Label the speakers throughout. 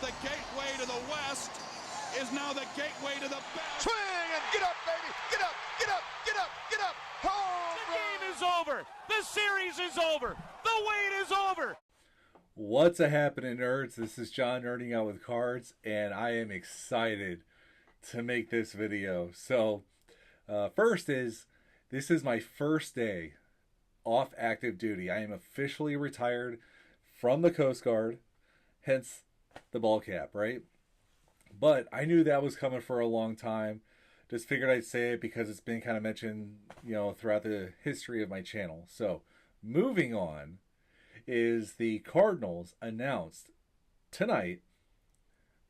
Speaker 1: the gateway to the West is now the gateway to the best.
Speaker 2: Swing and get up, baby! Get up! Get up! Get up! Get up! Home
Speaker 3: The game is over. The series is over. The wait is over.
Speaker 4: What's a happening, nerds? This is John Nerding Out with Cards, and I am excited to make this video. So, this is my first day off active duty. I am officially retired from the Coast Guard, hence the ball cap, right? But I knew that was coming for a long time. Just figured I'd say it because it's been kind of mentioned, throughout the history of my channel. So, moving on is the Cardinals announced tonight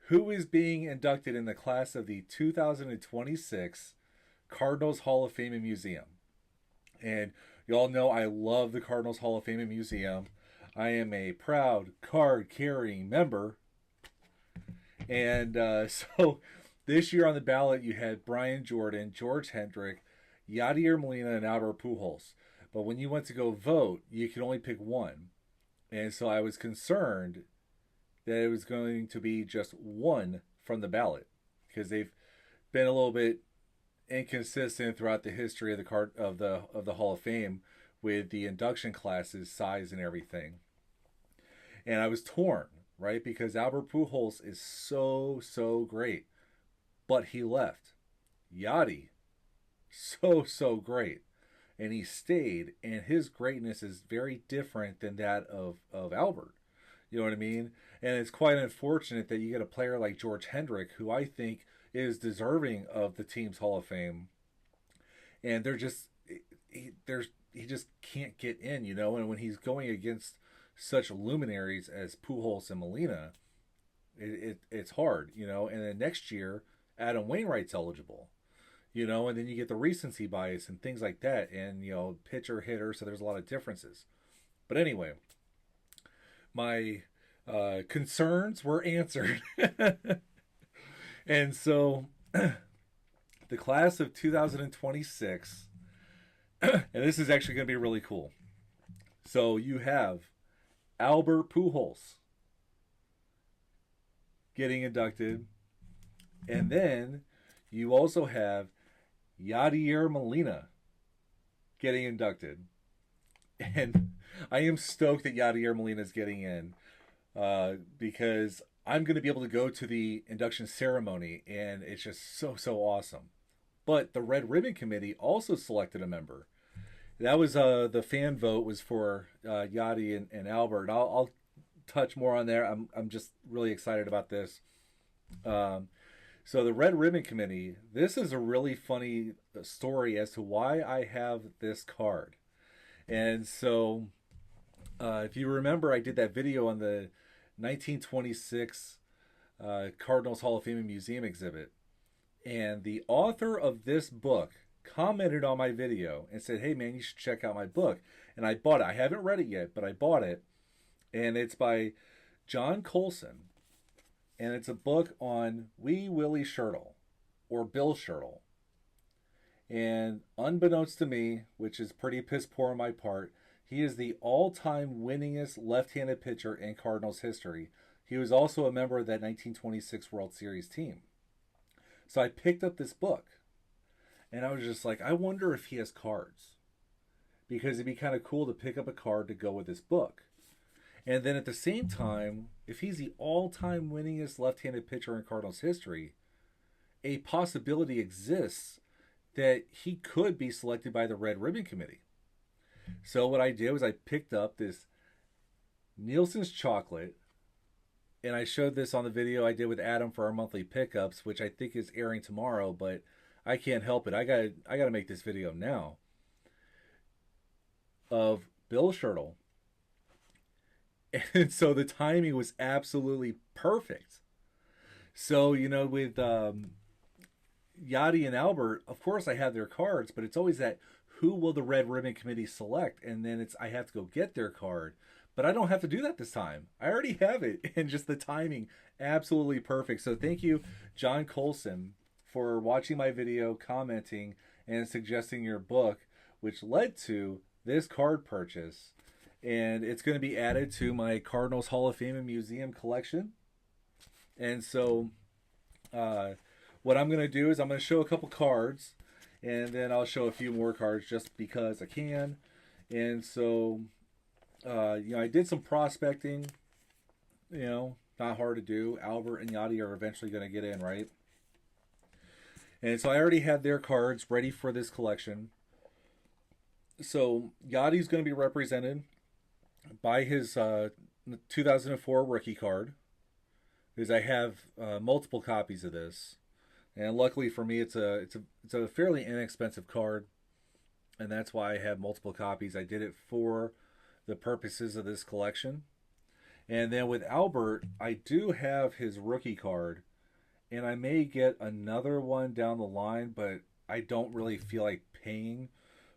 Speaker 4: who is being inducted in the class of the 2026 Cardinals Hall of Fame and Museum. And you all know I love the Cardinals Hall of Fame and Museum. I am a proud card-carrying member. And so this year on the ballot, you had Brian Jordan, George Hendrick, Yadier Molina, and Albert Pujols. But when you went to go vote, you could only pick one. And so I was concerned that it was going to be just one from the ballot, because they've been a little bit inconsistent throughout the history of the Hall of Fame with the induction classes, size, and everything. And I was torn, right? Because Albert Pujols is so great, but he left. Yadi, so great, and he stayed, and his greatness is very different than that of Albert. You know what I mean? And it's quite unfortunate that you get a player like George Hendrick, who I think is deserving of the team's Hall of Fame, and he just can't get in, and when he's going against such luminaries as Pujols and Molina, it's hard, and then next year Adam Wainwright's eligible, and then you get the recency bias and things like that, and pitcher, hitter, so there's a lot of differences. But anyway, my concerns were answered. And so the class of 2026, and this is actually going to be really cool. So you have Albert Pujols getting inducted, and then you also have Yadier Molina getting inducted. And I am stoked that Yadier Molina is getting in, because I'm going to be able to go to the induction ceremony, and it's just so awesome. But the Red Ribbon Committee also selected a member. That was the fan vote was for Yadi and Albert. I'll touch more on there. I'm just really excited about this. So the Red Ribbon Committee, this is a really funny story as to why I have this card. And so if you remember, I did that video on the 1926 Cardinals Hall of Fame and Museum exhibit. And the author of this book commented on my video and said, "Hey man, you should check out my book." And I bought it. I haven't read it yet, but I bought it. And it's by John Colson. And it's a book on Wee Willie Sherdel, or Bill Sherdel. And unbeknownst to me, which is pretty piss poor on my part, he is the all-time winningest left-handed pitcher in Cardinals history. He was also a member of that 1926 World Series team. So I picked up this book, and I was just like, I wonder if he has cards, because it'd be kind of cool to pick up a card to go with this book. And then at the same time, if he's the all-time winningest left-handed pitcher in Cardinals history, a possibility exists that he could be selected by the Red Ribbon Committee. So what I did was I picked up this Nielsen's chocolate, and I showed this on the video I did with Adam for our monthly pickups, which I think is airing tomorrow, but I can't help it. I gotta make this video now. Of Bill Sherdel. And so the timing was absolutely perfect. So, with Yadi and Albert, of course I have their cards, but it's always that, who will the Red Ribbon Committee select? And then I have to go get their card. But I don't have to do that this time. I already have it. And just the timing, absolutely perfect. So thank you, John Colson, for watching my video, commenting, and suggesting your book, which led to this card purchase. And it's going to be added to my Cardinals Hall of Fame and Museum collection. And so what I'm going to do is I'm going to show a couple cards, and then I'll show a few more cards just because I can. And so, I did some prospecting, not hard to do. Albert and Yachty are eventually going to get in, right? And so I already had their cards ready for this collection. So Yachty's going to be represented by his 2004 rookie card, because I have multiple copies of this, and luckily for me, it's a fairly inexpensive card, and that's why I have multiple copies. I did it for the purposes of this collection. And then with Albert, I do have his rookie card, and I may get another one down the line, but I don't really feel like paying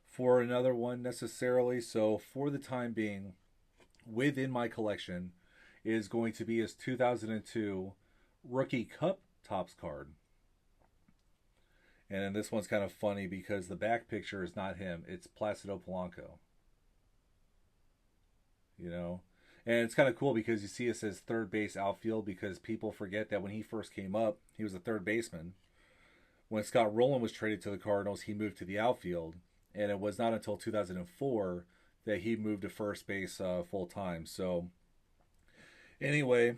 Speaker 4: for another one necessarily. So for the time being, within my collection is going to be his 2002 Rookie Cup Topps card. And this one's kind of funny because the back picture is not him. It's Placido Polanco. And it's kind of cool because you see it says third base outfield, because people forget that when he first came up, he was a third baseman. When Scott Rowland was traded to the Cardinals, he moved to the outfield. And it was not until 2004 that he moved to first base full time. So anyway,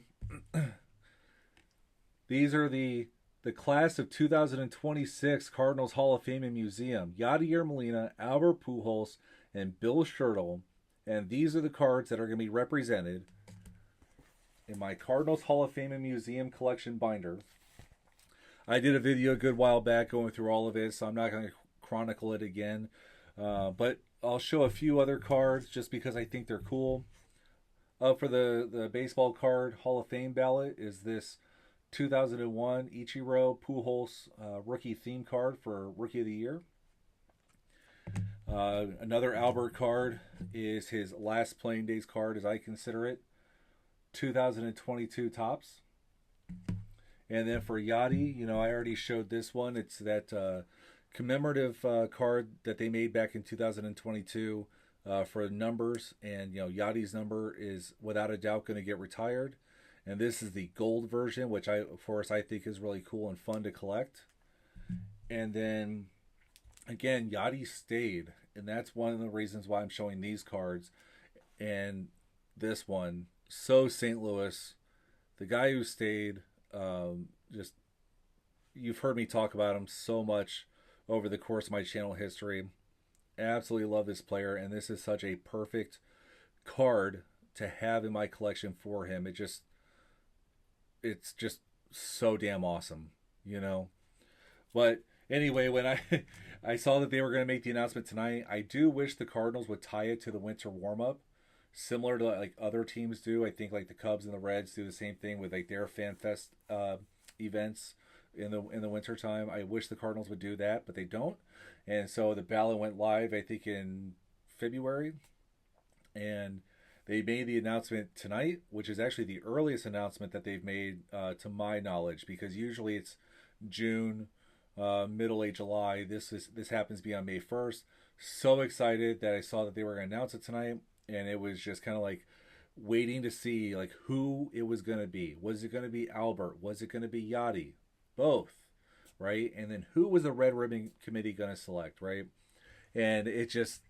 Speaker 4: these are the class of 2026 Cardinals Hall of Fame and Museum: Yadier Molina, Albert Pujols, and Bill Sherdel. And these are the cards that are going to be represented in my Cardinals Hall of Fame and Museum collection binder. I did a video a good while back going through all of it, so I'm not going to chronicle it again. But I'll show a few other cards just because I think they're cool. For the baseball card Hall of Fame ballot is this 2001 Ichiro Pujols rookie theme card for Rookie of the Year. Another Albert card is his last playing days card, as I consider it, 2022 Topps. And then for Yachty, I already showed this one. It's that commemorative card that they made back in 2022 for numbers. And, Yachty's number is without a doubt going to get retired. And this is the gold version, which I think is really cool and fun to collect. And then, again, Yachty stayed. And that's one of the reasons why I'm showing these cards. And this one, so St. Louis, the guy who stayed, just, you've heard me talk about him so much over the course of my channel history. Absolutely love this player, and this is such a perfect card to have in my collection for him. It's just so damn awesome, But anyway, when I saw that they were going to make the announcement tonight, I do wish the Cardinals would tie it to the winter warm-up, similar to like other teams do. I think like the Cubs and the Reds do the same thing with like their Fan Fest events in the winter time. I wish the Cardinals would do that, but they don't. And so the ballot went live, I think, in February, and they made the announcement tonight, which is actually the earliest announcement that they've made to my knowledge, because usually it's June, middle late July. This happens to be on May 1st. So excited that I saw that they were going to announce it tonight, and it was just kind of like waiting to see like who it was going to be. Was it going to be Albert? Was it going to be Yachty? Both, right? And then who was the Red Ribbon Committee going to select, right? And it just,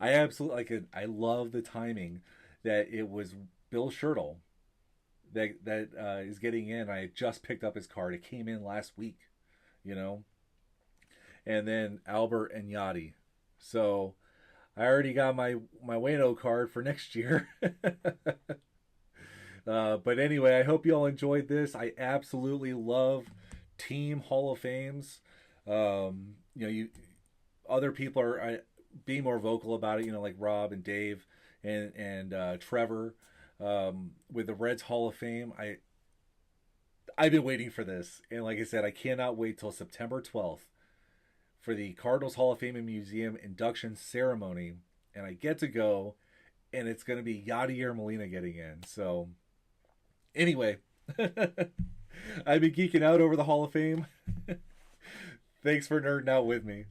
Speaker 4: I absolutely I love the timing that it was Bill Sherdel that is getting in. I just picked up his card. It came in last week, and then Albert and Yachty. So I already got my Wayno card for next year. But anyway, I hope you all enjoyed this. I absolutely love team Hall of Fames. Other people are being more vocal about it, like Rob and Dave and Trevor with the Reds Hall of Fame. I've been waiting for this, and like I said, I cannot wait till September 12th for the Cardinals Hall of Fame and Museum induction ceremony, and I get to go, and it's going to be Yadier Molina getting in. So anyway, I've been geeking out over the Hall of Fame. Thanks for nerding out with me.